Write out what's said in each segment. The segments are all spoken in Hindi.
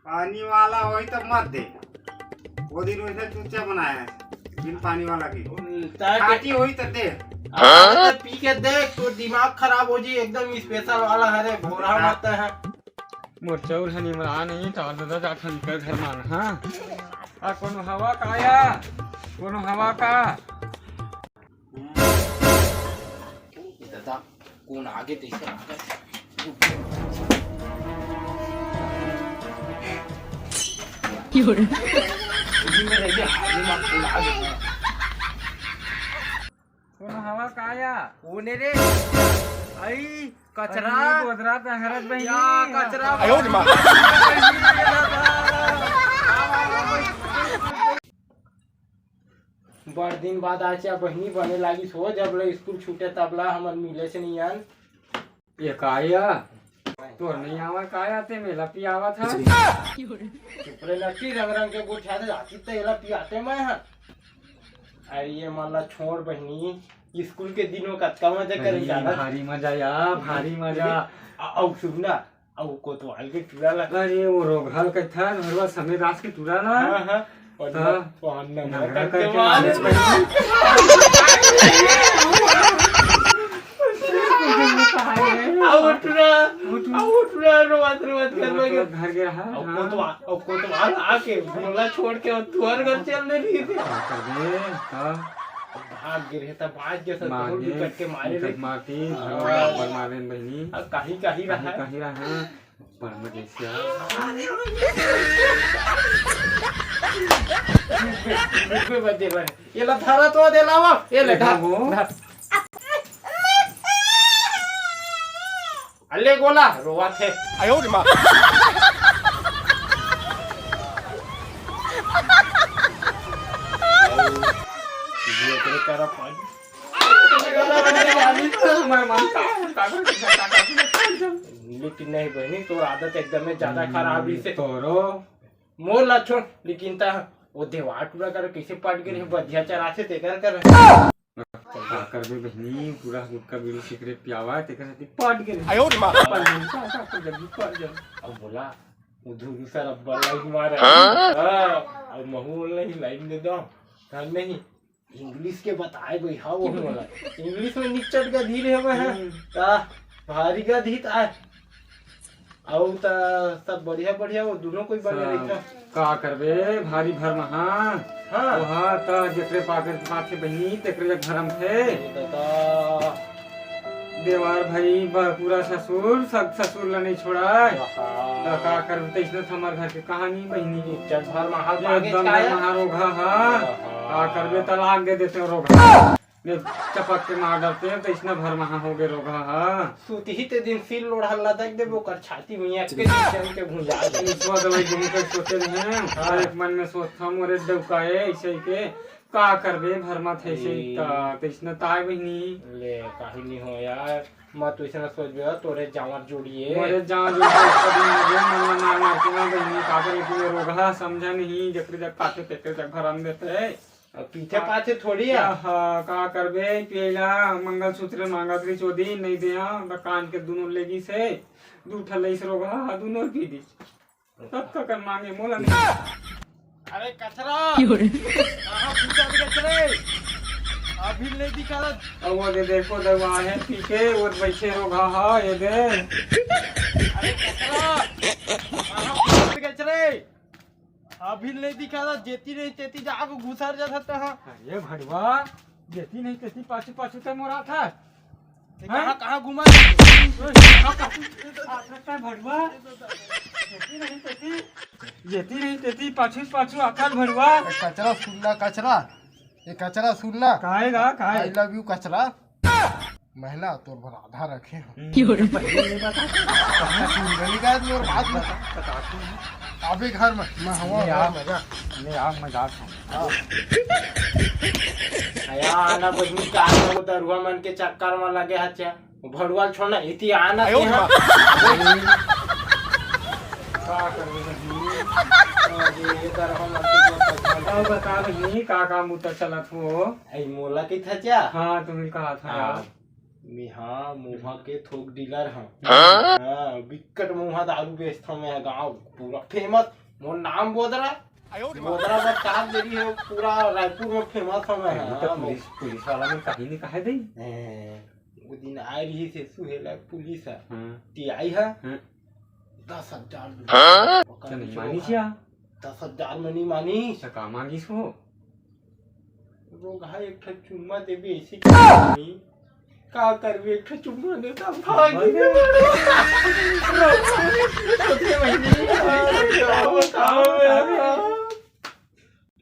पानी वाला होई तो मत दे। वो दिन वैसे चूचा बनाया है बिन पानी वाला की। खाटी होई तो दे। पी के देख तो दिमाग खराब हो जी। एकदम स्पेशल वाला है, भोरा मारता है। मोरचौर हनी मरा नहीं चाल दादा जाठन कर घर मान। हाँ आ कोनो हवा का या कोनो हवा का दादा कौन आगे देखे क्यों रे कोनो हवा का या कौन रे? आई कचरा गोदरा पे हरत बही या कचरा। बड़ दिन बाद आचा बहनी बने लागी सो। जब ले स्कूल छूटे तबला हमन मिले से नहीं आन। ये काया तोर नहीं आवा काया ते मेला पी आवा था। चुपरे लट्टी रंग रंग के गुठा दे जाती तो एला पियाते मैं हां। अरे ये माला छोड़ बहनी स्कूल के दिनों का कम मजा करे जाना। भारी मजा या भारी मजा। औ सुनना औ कोतवाल के टूरा लगा। अरे वो रोघाल के था भरवा समय रात के टूरा ना। हां और पान नंबर नंबर करके के मारे उठना रोवत कर लोगे घर के रहा कोतवाल आके बोला छोड़ के तुअर घर चल रही थी। भाग गिरे त बाज जैसा ढोल भी कट के मारे रे मारती पर मारे बहनी कहीं रहा कहीं रहा पर मजे से बजे बने ये ला थारा तो दे लावा ये ले अल्ले गोला रोवा थे आयो रे मां। ये तेरे करा पानी लेकिन नहीं बहनी तो आदत एकदम ज्यादा खराब ही से तोरो मोर ला छोड़। लेकिन ता वो देवार टूरा कर कैसे पट गए बधिया चरा से तेकर कर कर भी बहनी पूरा गुटका बीड़ी सिगरेट पियावा तेकर से पट गए। आयो रे मां। जल्दी पट जा। अब बोला उधर सारा बलाई मारा हां अब महू नहीं लाइन दे दो कर नहीं इंग्लिश के बताए भाई हाँ वो वाला इंग्लिश में निचट का धीरे हमें है ता भारी का धीत आ औ ता सब बढ़िया वो दोनों कोई बने रहता का करबे भारी भर महा। हां ओहा त जेकरे पाकर पाछे बहनी तेकरे जग भरम थे दादा देवार भाई पूरा ससुर सब ससुर ला नहीं छोड़ा त का कर तैसने हमार घर के कहानी बहनी चट भर महा एकदम महारोगा हां का करबे तलाक दे देते रोगा ने चपक के मार डालते हैं तो इसने भर महा हो गए रोगा हां सूती ही ते दिन सिल लोढ़ा लदक दे वो कर छाती में एक के जम के भुंजा दे इसवा दवाई देने का सोचे हैं हर एक मन में सोचता मोरे डुकाए ऐसे ही के का करबे भरमा थे से त इसने ताय बहनी ले काहे नहीं हो यार मत वैसे सोचबे तोरे जावर जोड़िए मोरे जान जो मन मार मार के ना बहनी का करे कि रोगा समझा नहीं जकरे जग काटे पेटे जग भरम देते पीछे पाछे थोड़ी है का करबे पेला मंगलसूत्र मांगा करी चोदी नहीं दिया कान के दोनों लेगी से दू ठलई से रोगा दोनों पी दी तब तक मांगे मोला नहीं। अरे कचरा कहां पूछा कचरे अभी नहीं दिखा अब वो दे देखो दवा है पीछे और बैठे रोगा हा ये दे। अरे कचरा कहां पूछा कचरे अभी नहीं दिखा जेती नहीं तेती जाको घुसर जाता था। अरे भड़वा जेती नहीं तेती पाछू पाछू ते मोरा था कहां घुमा भड़वा जेती नहीं तेती पाछू पाछू आखल भड़वा कचरा सुनना कचरा ये कचरा सुनना काहेगा काहे आई लव यू कचरा महिला तोर भर आधा रखे मोर बात बता अभी घर में मैं हवा मजा ले आ मजाक आया आना बहनी का वो दरुआ मन के चक्कर में लगे हच्चा भड़वाल छोड़ना इति आना के हां का करबे बहनी अरे ये दरुआ मन के अब बता बहनी का मुता चलत हो आई मोला के थचा हां तुम्हें कहा था यार हाँ मुहा के थोक डीलर हाँ हाँ बिकट मुहा दारू बेचता मैं गाँव पूरा फेमस मोर नाम बोदरा बोदरा बता दे रही है पूरा रायपुर में फेमस है मैं तो पुलिस वाला में कहीं नहीं कहे दई वो दिन आ रही से सुहेला पुलिस है ती आई है 10,000 तो नहीं मानी क्या 10,000 में नहीं मानी का मांगिस हो रोग है एक चुम्मा देवी ऐसी का करबे एक चुम्मा देता भाग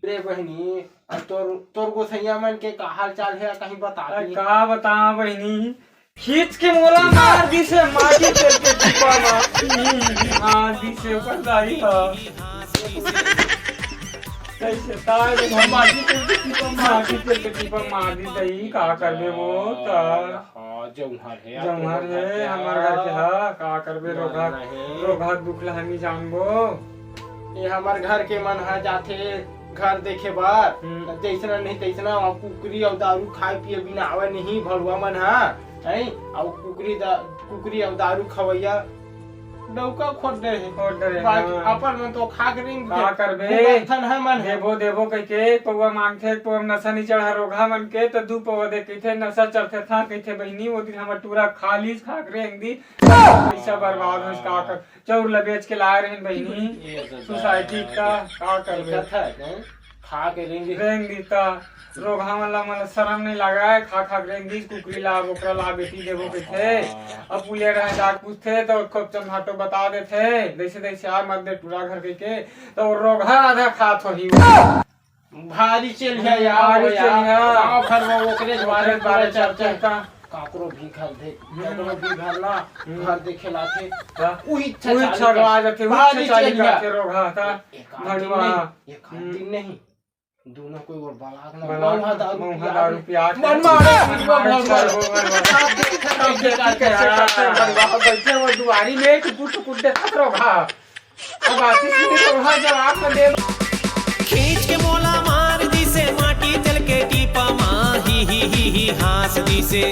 रे बहनी तोर गोसैया मन के का हाल चाल है कहीं बता दी का बता बहनी खींच के मोला मार दी से माटी तेल के टिपा मार दी से ओकर दाढ़ी कैसे तार में माटी तेल के टिपा मार दी दई का करबे वो त हां जौहर है हमार घर के हा का करबे रोगा दुखला हमी जानबो ये हमार घर के मन है जाथे घर देखे बार जैसना नहीं तैसना कुकरी और दारू खाए पिए बिना आवे नहीं भलुआ मन है और कुकरी और दारू खवैया डौका खोद दे बाकी अपन में तो खा के नहीं का करबे थन है मन देबो कह के पौवा मांगथे पौवा नशा नहीं चढ़ा रोगा मन के तो दू पौवा दे कहथे नशा चढ़थे था कहथे बहिनी वो दिन हमर टूरा खालीस खा के रेंग दी पैसा बर्बाद होइस का कर चौर ल बेच के लाए रहन बहिनी सोसाइटी का करबे खा के रेंग दीता रोगा मला शर्म नहीं लगा है खा के रेंग दी कुकरी ला बोकरा ला बेटी देबो कहथे अब पुलिया रहे जाग पूछते तो खूब चमहाटो बता देथे जैसे आ मत दे टूरा घर के तो रोगा आधा खात होही भारी चल है यार गांव घर में ओकरे बारे चर्चा काकरो भी घर ना घर देखे लाथे उही छगवा जाते भारी चल जाते रोगा था भड़वा एक दिन नहीं दोनों कोई और बालाग ना मौहा दारू प्याज मन मारे बैठे वो दुआरी में टुकुट देखत रोगा अब आती सीधे रोगा जवाब न दे खींच के मोला मार दी से माटी चल के टीपा माही ही हास दी से